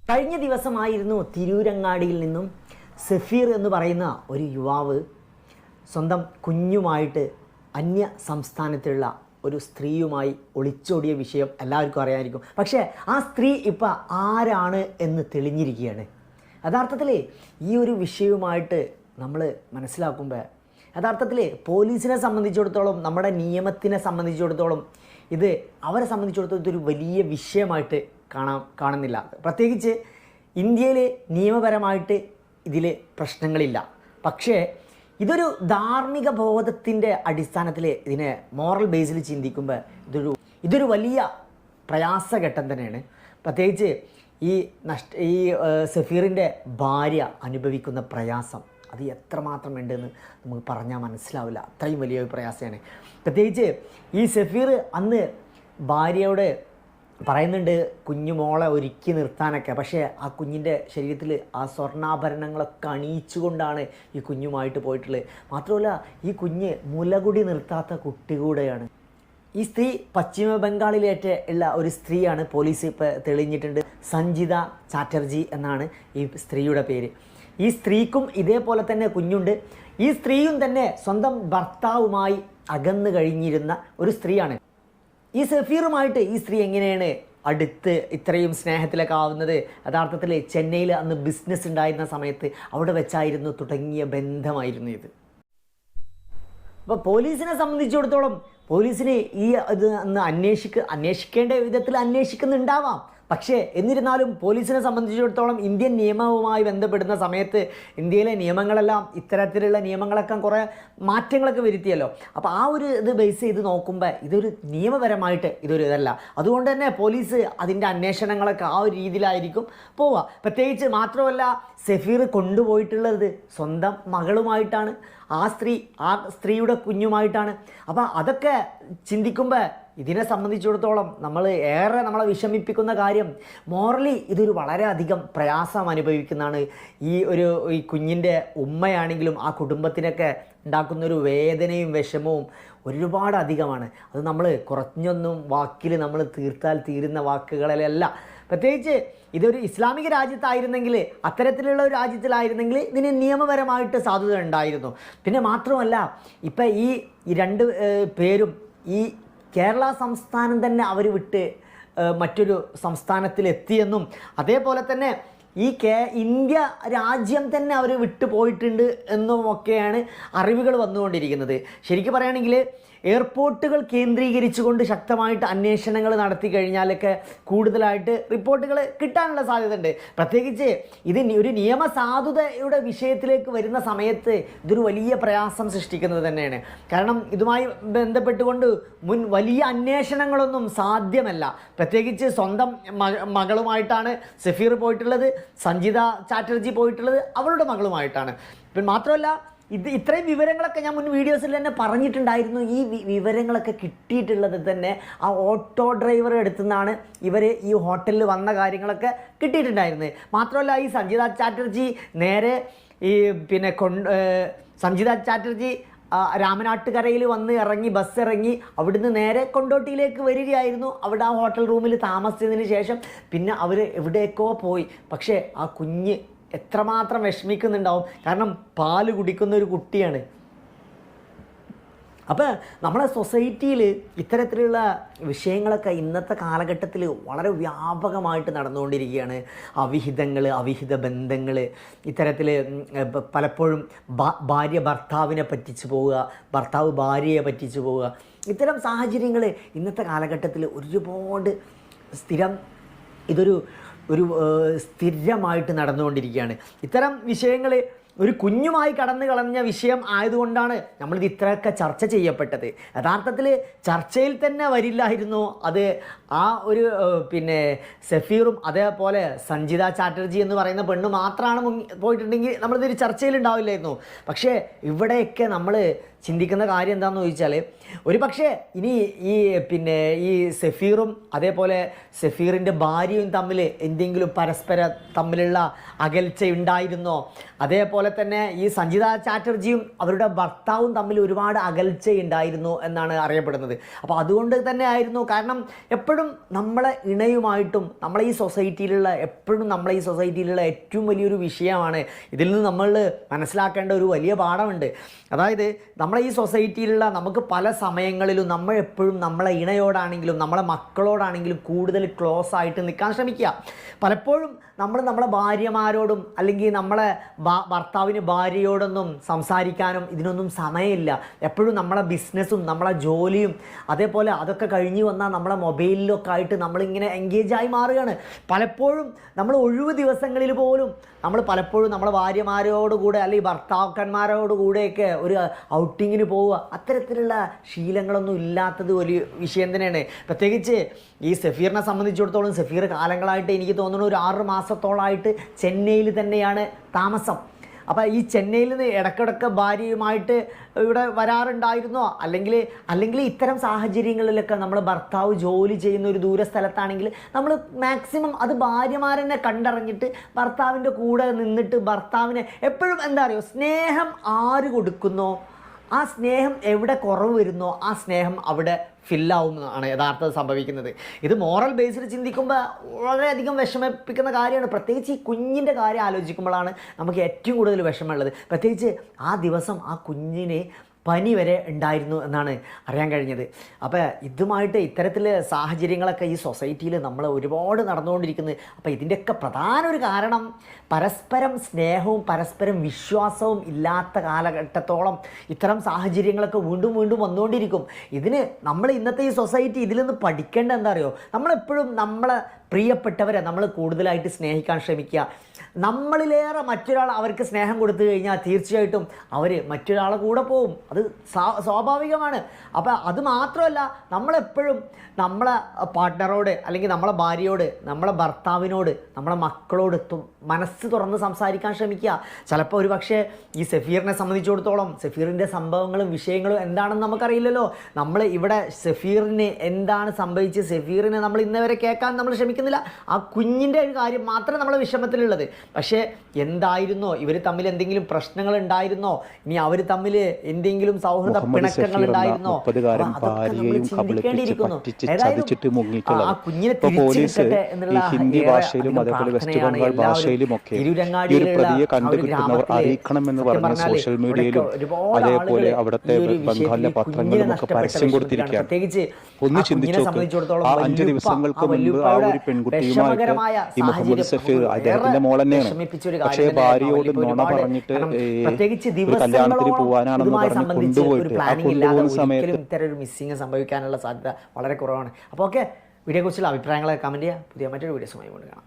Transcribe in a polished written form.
കഴിഞ്ഞ ദിവസമായിരുന്നു തിരൂരങ്ങാടിയിൽ നിന്നും സഫീർ എന്ന് പറയുന്ന ഒരു യുവാവ് സ്വന്തം കുഞ്ഞുമായിട്ട് അന്യ സംസ്ഥാനത്തുള്ള ഒരു സ്ത്രീയുമായി ഒളിച്ചോടിയ വിഷയം എല്ലാവർക്കും അറിയാമായിരിക്കും. പക്ഷേ ആ സ്ത്രീ ഇപ്പോൾ ആരാണ് എന്ന് തെളിഞ്ഞിരിക്കുകയാണ്. യഥാർത്ഥത്തിൽ ഈ ഒരു വിഷയവുമായിട്ട് നമ്മൾ മനസ്സിലാക്കുമ്പോൾ യഥാർത്ഥത്തിൽ പോലീസിനെ സംബന്ധിച്ചിടത്തോളം, നമ്മുടെ നിയമത്തിനെ സംബന്ധിച്ചിടത്തോളം ഇത് അവരെ സംബന്ധിച്ചിടത്തോളം ഇതൊരു വലിയ വിഷയമായിട്ട് കാണുന്നില്ല. പ്രത്യേകിച്ച് ഇന്ത്യയിൽ നിയമപരമായിട്ട് ഇതിൽ പ്രശ്നങ്ങളില്ല. പക്ഷേ ഇതൊരു ധാർമ്മിക ബോധത്തിൻ്റെ അടിസ്ഥാനത്തിൽ ഇതിനെ മോറൽ ബേസിൽ ചിന്തിക്കുമ്പോൾ ഇതൊരു വലിയ പ്രയാസഘട്ടം തന്നെയാണ്. പ്രത്യേകിച്ച് ഈ സഫീറിൻ്റെ ഭാര്യ അനുഭവിക്കുന്ന പ്രയാസം അത് എത്രമാത്രം ഉണ്ടെന്ന് നമുക്ക് പറഞ്ഞാൽ മനസ്സിലാവില്ല. അത്രയും വലിയൊരു പ്രയാസമാണ്. പ്രത്യേകിച്ച് ഈ സഫീർ അന്ന് ഭാര്യയോട് പറയുന്നുണ്ട് കുഞ്ഞുമോളെ ഒരുക്കി നിർത്താനൊക്കെ. പക്ഷേ ആ കുഞ്ഞിൻ്റെ ശരീരത്തിൽ ആ സ്വർണ്ണാഭരണങ്ങളൊക്കെ അണിയിച്ചുകൊണ്ടാണ് ഈ കുഞ്ഞുമായിട്ട് പോയിട്ടുള്ളത്. മാത്രമല്ല ഈ കുഞ്ഞ് മുലകുടി നിർത്താത്ത കുട്ടി കൂടെയാണ്. ഈ സ്ത്രീ പശ്ചിമ ബംഗാളിലേറ്റ ഉള്ള ഒരു സ്ത്രീയാണ്. പോലീസ് ഇപ്പോൾ തെളിഞ്ഞിട്ടുണ്ട്. സഞ്ജിത ചാറ്റർജി എന്നാണ് ഈ സ്ത്രീയുടെ പേര്. ഈ സ്ത്രീക്കും ഇതേപോലെ തന്നെ കുഞ്ഞുണ്ട്. ഈ സ്ത്രീയും തന്നെ സ്വന്തം ഭർത്താവുമായി അകന്നു കഴിഞ്ഞിരുന്ന ഒരു സ്ത്രീയാണ്. ഈ സഫീറുമായിട്ട് ഈ സ്ത്രീ എങ്ങനെയാണ് അടുത്ത് ഇത്രയും സ്നേഹത്തിലൊക്കെ ആവുന്നത്? യഥാർത്ഥത്തിൽ ചെന്നൈയിൽ അന്ന് ബിസിനസ് ഉണ്ടായിരുന്ന സമയത്ത് അവിടെ വെച്ചായിരുന്നു തുടങ്ങിയ ബന്ധമായിരുന്നു ഇത്. അപ്പോൾ പോലീസിനെ സംബന്ധിച്ചിടത്തോളം പോലീസിന് ഈ ഇത് അന്ന് അന്വേഷിക്കേണ്ട വിധത്തിൽ അന്വേഷിക്കുന്നുണ്ടാവാം. പക്ഷേ എന്നിരുന്നാലും പോലീസിനെ സംബന്ധിച്ചിടത്തോളം ഇന്ത്യൻ നിയമവുമായി ബന്ധപ്പെടുന്ന സമയത്ത് ഇന്ത്യയിലെ നിയമങ്ങളെല്ലാം ഇത്തരത്തിലുള്ള നിയമങ്ങളൊക്കെ കുറേ മാറ്റങ്ങളൊക്കെ വരുത്തിയല്ലോ. അപ്പോൾ ആ ഒരു ഇത് ബേസ് ചെയ്ത് നോക്കുമ്പോൾ ഇതൊരു നിയമപരമായിട്ട് ഇതൊരു ഇതല്ല. അതുകൊണ്ട് തന്നെ പോലീസ് അതിൻ്റെ അന്വേഷണങ്ങളൊക്കെ ആ ഒരു രീതിയിലായിരിക്കും പോവുക. പ്രത്യേകിച്ച് മാത്രമല്ല സഫീർ കൊണ്ടുപോയിട്ടുള്ളത് സ്വന്തം മകളുമായിട്ടാണ്, ആ സ്ത്രീയുടെ കുഞ്ഞുമായിട്ടാണ്. അപ്പോൾ അതൊക്കെ ചിന്തിക്കുമ്പോൾ ഇതിനെ സംബന്ധിച്ചിടത്തോളം നമ്മളെ വിഷമിപ്പിക്കുന്ന കാര്യം മോറലി ഇതൊരു വളരെയധികം പ്രയാസം അനുഭവിക്കുന്നതാണ്. ഈ കുഞ്ഞിൻ്റെ ഉമ്മയാണെങ്കിലും ആ കുടുംബത്തിനൊക്കെ ഉണ്ടാക്കുന്നൊരു വേദനയും വിഷമവും ഒരുപാട് അധികമാണ്. അത് നമ്മൾ കുറഞ്ഞൊന്നും വാക്കിൽ നമ്മൾ തീർത്താൽ തീരുന്ന വാക്കുകളിലല്ല. പ്രത്യേകിച്ച് ഇതൊരു ഇസ്ലാമിക രാജ്യത്തായിരുന്നെങ്കിൽ, അത്തരത്തിലുള്ള ഒരു രാജ്യത്തിലായിരുന്നെങ്കിൽ ഇതിന് നിയമപരമായിട്ട് സാധുത ഉണ്ടായിരുന്നു. പിന്നെ മാത്രമല്ല ഇപ്പം ഈ രണ്ട് പേരും ഈ കേരള സംസ്ഥാനം തന്നെ അവർ വിട്ട് മറ്റൊരു സംസ്ഥാനത്തിലെത്തിയെന്നും അതേപോലെ തന്നെ ഇന്ത്യ രാജ്യം തന്നെ അവർ വിട്ടു പോയിട്ടുണ്ട് എന്നുമൊക്കെയാണ് അറിവുകൾ വന്നുകൊണ്ടിരിക്കുന്നത്. ശരിക്കും പറയുകയാണെങ്കിൽ എയർപോർട്ടുകൾ കേന്ദ്രീകരിച്ചുകൊണ്ട് ശക്തമായിട്ട് അന്വേഷണങ്ങൾ നടത്തി കഴിഞ്ഞാലൊക്കെ കൂടുതലായിട്ട് റിപ്പോർട്ടുകൾ കിട്ടാനുള്ള സാധ്യതയുണ്ട്. പ്രത്യേകിച്ച് ഇത് ഒരു നിയമസാധുതയുടെ വിഷയത്തിലേക്ക് വരുന്ന സമയത്ത് ഇതൊരു വലിയ പ്രയാസം സൃഷ്ടിക്കുന്നത് തന്നെയാണ്. കാരണം ഇതുമായി ബന്ധപ്പെട്ടുകൊണ്ട് വലിയ അന്വേഷണങ്ങളൊന്നും സാധ്യമല്ല. പ്രത്യേകിച്ച് സ്വന്തം മകളുമായിട്ടാണ് സഫീർ പോയിട്ടുള്ളത്, സഞ്ജിത ചാറ്റർജി പോയിട്ടുള്ളത് അവളുടെ മകളുമായിട്ടാണ്. പിന്നെ മാത്രമല്ല ഇത്രയും വിവരങ്ങളൊക്കെ ഞാൻ മുൻ വീഡിയോസിൽ തന്നെ പറഞ്ഞിട്ടുണ്ടായിരുന്നു. ഈ വിവരങ്ങളൊക്കെ കിട്ടിയിട്ടുള്ളത് തന്നെ ആ ഓട്ടോ ഡ്രൈവറുടെ അടുത്തു നിന്നാണ് ഇവർ ഈ ഹോട്ടലിൽ വന്ന കാര്യങ്ങളൊക്കെ കിട്ടിയിട്ടുണ്ടായിരുന്നത്. മാത്രമല്ല ഈ സഞ്ജിത ചാറ്റർജി നേരെ സഞ്ജിത ചാറ്റർജി രാമനാട്ടുകരയിൽ വന്ന് ഇറങ്ങി, ബസ് ഇറങ്ങി അവിടുന്ന് നേരെ കൊണ്ടോട്ടിയിലേക്ക് വരികയായിരുന്നു. അവിടെ ആ ഹോട്ടൽ റൂമിൽ താമസിച്ചതിന് ശേഷം പിന്നെ അവർ എവിടേക്കോ പോയി. പക്ഷേ ആ കുഞ്ഞ് എത്രമാത്രം വിഷമിക്കുന്നുണ്ടാവും. കാരണം പാല് കുടിക്കുന്ന ഒരു കുട്ടിയാണ്. അപ്പോൾ നമ്മുടെ സൊസൈറ്റിയിൽ ഇത്തരത്തിലുള്ള വിഷയങ്ങളൊക്കെ ഇന്നത്തെ കാലഘട്ടത്തിൽ വളരെ വ്യാപകമായിട്ട് നടന്നുകൊണ്ടിരിക്കുകയാണ്. അവിഹിത ബന്ധങ്ങൾ, ഇത്തരത്തിൽ പലപ്പോഴും ഭാര്യ ഭർത്താവിനെ പറ്റിച്ചു പോവുക, ഭർത്താവ് ഭാര്യയെ പറ്റിച്ചു പോവുക, ഇത്തരം സാഹചര്യങ്ങൾ ഇന്നത്തെ കാലഘട്ടത്തിൽ ഒരുപാട് സ്ഥിരമായിട്ട് നടന്നുകൊണ്ടിരിക്കുകയാണ്. ഇത്തരം വിഷയങ്ങൾ ഒരു കുഞ്ഞുമായി കടന്നു കളഞ്ഞ വിഷയം ആയതുകൊണ്ടാണ് നമ്മളിത് ഇത്രയൊക്കെ ചർച്ച ചെയ്യപ്പെട്ടത്. യഥാർത്ഥത്തിൽ ചർച്ചയിൽ തന്നെ വരില്ലായിരുന്നു അത്. ആ ഒരു സഫീറും അതേപോലെ സഞ്ജിത ചാറ്റർജി എന്ന് പറയുന്ന പെണ്ണ് മാത്രമാണ് പോയിട്ടുണ്ടെങ്കിൽ നമ്മളിതൊരു ചർച്ചയിൽ ഉണ്ടാവില്ലായിരുന്നു. പക്ഷേ ഇവിടെയൊക്കെ നമ്മൾ ചിന്തിക്കുന്ന കാര്യം എന്താണെന്ന് ചോദിച്ചാൽ, ഒരു പക്ഷേ ഇനി ഈ സഫീറും അതേപോലെ സഫീറിൻ്റെ ഭാര്യയും തമ്മിൽ എന്തെങ്കിലും പരസ്പരം തമ്മിലുള്ള അകൽച്ച ഉണ്ടായിരുന്നോ, അതേപോലെ അതേപോലെ തന്നെ ഈ സഞ്ജിത ചാറ്റർജിയും അവരുടെ ഭർത്താവും തമ്മിൽ ഒരുപാട് അകൽച്ചയുണ്ടായിരുന്നു എന്നാണ് അറിയപ്പെടുന്നത്. അപ്പോൾ അതുകൊണ്ട് തന്നെ ആയിരുന്നു, കാരണം എപ്പോഴും നമ്മളെ ഇണയുമായിട്ടും നമ്മളെ ഈ സൊസൈറ്റിയിലുള്ള ഏറ്റവും വലിയൊരു വിഷയമാണ്. ഇതിൽ നിന്ന് നമ്മൾ മനസ്സിലാക്കേണ്ട ഒരു വലിയ പാഠമുണ്ട്. അതായത് നമ്മളെ ഈ സൊസൈറ്റിയിലുള്ള നമുക്ക് പല സമയങ്ങളിലും നമ്മൾ എപ്പോഴും നമ്മളെ ഇണയോടാണെങ്കിലും നമ്മളെ മക്കളോടാണെങ്കിലും കൂടുതൽ ക്ലോസ് ആയിട്ട് നിൽക്കാൻ ശ്രമിക്കുക. പലപ്പോഴും നമ്മളെ ഭാര്യമാരോടും അല്ലെങ്കിൽ നമ്മളെ ഭർത്താവിന് ഭാര്യയോടൊന്നും സംസാരിക്കാനും ഇതിനൊന്നും സമയമില്ല. എപ്പോഴും നമ്മളെ ബിസിനസ്സും നമ്മളെ ജോലിയും അതേപോലെ അതൊക്കെ കഴിഞ്ഞ് വന്നാൽ നമ്മളെ മൊബൈലിലൊക്കെ ആയിട്ട് നമ്മളിങ്ങനെ എൻഗേജായി മാറുകയാണ്. പലപ്പോഴും നമ്മൾ ഒഴിവ് ദിവസങ്ങളിൽ പോലും നമ്മൾ പലപ്പോഴും നമ്മളെ ഭാര്യമാരോട് കൂടെ അല്ലെങ്കിൽ ഭർത്താക്കന്മാരോട് കൂടെയൊക്കെ ഒരു ഔട്ടിങ്ങിന് പോവുക, അത്തരത്തിലുള്ള ശീലങ്ങളൊന്നും ഇല്ലാത്തത് വലിയ വിഷയം തന്നെയാണ്. പ്രത്യേകിച്ച് ഈ സഫീറിനെ സംബന്ധിച്ചിടത്തോളം സഫീർ കാലങ്ങളായിട്ട് എനിക്ക് തോന്നുന്നു ഒരു 6 മാസത്തോളമായിട്ട് ചെന്നൈയിൽ തന്നെയാണ് താമസം. അപ്പോൾ ഈ ചെന്നൈയിൽ നിന്ന് ഇടയ്ക്കിടയ്ക്ക് ഭാര്യയുമായിട്ട് ഇവിടെ വരാറുണ്ടായിരുന്നോ? അല്ലെങ്കിൽ ഇത്തരം സാഹചര്യങ്ങളിലൊക്കെ നമ്മൾ ഭർത്താവ് ജോലി ചെയ്യുന്ന ഒരു ദൂര സ്ഥലത്താണെങ്കിൽ നമ്മൾ മാക്സിമം അത് ഭാര്യമാരെന്നെ കണ്ടറിഞ്ഞിട്ട് ഭർത്താവിൻ്റെ കൂടെ നിന്നിട്ട് ഭർത്താവിനെ എപ്പോഴും എന്താ അറിയോ, സ്നേഹം ആര് കൊടുക്കുന്നോ ആ സ്നേഹം എവിടെ കുറവ് വരുന്നോ ആ സ്നേഹം അവിടെ ഫില്ലാവുന്നതാണ് യഥാർത്ഥത്തിൽ സംഭവിക്കുന്നത്. ഇത് മോറൽ ബേസിൽ ചിന്തിക്കുമ്പോൾ വളരെയധികം വിഷമിപ്പിക്കുന്ന കാര്യമാണ്. പ്രത്യേകിച്ച് ഈ കുഞ്ഞിൻ്റെ കാര്യം ആലോചിക്കുമ്പോഴാണ് നമുക്ക് ഏറ്റവും കൂടുതൽ വിഷമമുള്ളത്. പ്രത്യേകിച്ച് ആ ദിവസം ആ കുഞ്ഞിന് പനി വരെ ഉണ്ടായിരുന്നു എന്നാണ് അറിയാൻ കഴിഞ്ഞത്. അപ്പോൾ ഇതുമായിട്ട് ഇത്തരത്തിൽ സാഹചര്യങ്ങളൊക്കെ ഈ സൊസൈറ്റിയിൽ നമ്മൾ ഒരുപാട് നടന്നുകൊണ്ടിരിക്കുന്നത്. അപ്പോൾ ഇതിൻ്റെയൊക്കെ പ്രധാന ഒരു കാരണം പരസ്പരം സ്നേഹവും പരസ്പരം വിശ്വാസവും ഇല്ലാത്ത കാലഘട്ടത്തോളം ഇത്തരം സാഹചര്യങ്ങളൊക്കെ വീണ്ടും വീണ്ടും വന്നുകൊണ്ടിരിക്കും. ഇതിന് നമ്മൾ ഇന്നത്തെ ഈ സൊസൈറ്റി ഇതിൽ നിന്ന് പഠിക്കേണ്ട എന്താ അറിയോ, നമ്മളെപ്പോഴും നമ്മളെ പ്രിയപ്പെട്ടവരെ നമ്മൾ കൂടുതലായിട്ട് സ്നേഹിക്കാൻ ശ്രമിക്കുക. നമ്മളിലേറെ മറ്റൊരാൾ അവർക്ക് സ്നേഹം കൊടുത്തു കഴിഞ്ഞാൽ തീർച്ചയായിട്ടും അവർ മറ്റൊരാളെ കൂടെ പോവും. അത് സ്വാഭാവികമാണ്. അപ്പോൾ അത് മാത്രമല്ല, നമ്മളെപ്പോഴും നമ്മളെ പാർട്ട്ണറോട് അല്ലെങ്കിൽ നമ്മളെ ഭാര്യയോട് നമ്മളെ ഭർത്താവിനോട് നമ്മളെ മക്കളോട് മനസ്സ് തുറന്ന് സംസാരിക്കാൻ ശ്രമിക്കുക. ചിലപ്പോൾ ഒരു പക്ഷേ ഈ സഫീറിനെ സംബന്ധിച്ചിടത്തോളം സഫീറിൻ്റെ സംഭവങ്ങളും വിഷയങ്ങളും എന്താണെന്ന് നമുക്കറിയില്ലല്ലോ. നമ്മൾ ഇവിടെ സഫീറിന് എന്താണ് സംഭവിച്ചത്, സഫീറിനെ നമ്മൾ ഇന്നവരെ കേൾക്കാൻ നമ്മൾ ശ്രമിക്കുന്നില്ല. ആ കുഞ്ഞിൻ്റെ ഒരു കാര്യം മാത്രമേ നമ്മളെ വിഷമത്തിലുള്ളത്. പക്ഷേ എന്തായിരുന്നോ, ഇവർ തമ്മിൽ എന്തെങ്കിലും പ്രശ്നങ്ങൾ ഉണ്ടായിരുന്നോ, ഇനി അവർ തമ്മിൽ എന്തെങ്കിലും സൗഹൃദ പിണക്കങ്ങൾ ഉണ്ടായിരുന്നോ, ചിന്തിക്കേണ്ടിയിരിക്കുന്നു. ആ കുഞ്ഞിനെ തിരിച്ചു കിട്ടട്ടെ എന്നുള്ള ഹിന്ദി ഭാഷയിലും അതേപോലെ വെസ്റ്റ് ബംഗാൾ ഭാഷയിലും ഒക്കെ ഈ ഒരു പ്രതിയെ കണ്ടുകിട്ടുന്നവർ അറിയിക്കണമെന്ന് പറഞ്ഞ് സോഷ്യൽ മീഡിയയിലും അതേപോലെ അവിടുത്തെ ബംഗാളിലെ പത്രങ്ങളിലും ഒക്കെ പരസ്യം കൊടുത്തിരിക്കുകയാണ്. ഒന്ന് ചിന്തിച്ചു നോക്ക്, ആ 5 ദിവസങ്ങൾക്ക് മുൻപ് ആ ഒരു പെൺകുട്ടിയുമായിട്ട് ഈ മുഹമ്മദ് സഫീർ അദ്ദേഹത്തിന്റെ മോൾ തന്നെയാണ്. പക്ഷേ ഭാര്യയോട് നുണ പറഞ്ഞിട്ട് ഒരു കല്യാണത്തിന് പോകാനാണെന്ന് പറഞ്ഞ് കൊണ്ടുപോയിട്ട് ആ കൊണ്ടുപോകുന്ന സമയത്ത് ഇത്തരം മിസ്സിങ് സംഭവിക്കാനുള്ള സാധ്യത വളരെ കുറവാണ്. അപ്പോൾ ഓക്കെ, വീഡിയോയെക്കുറിച്ചുള്ള അഭിപ്രായങ്ങളെ കമൻറ്റ് ചെയ്യുക. പുതിയ മറ്റൊരു വീഡിയോസുമായി കൊണ്ട് കാണാം.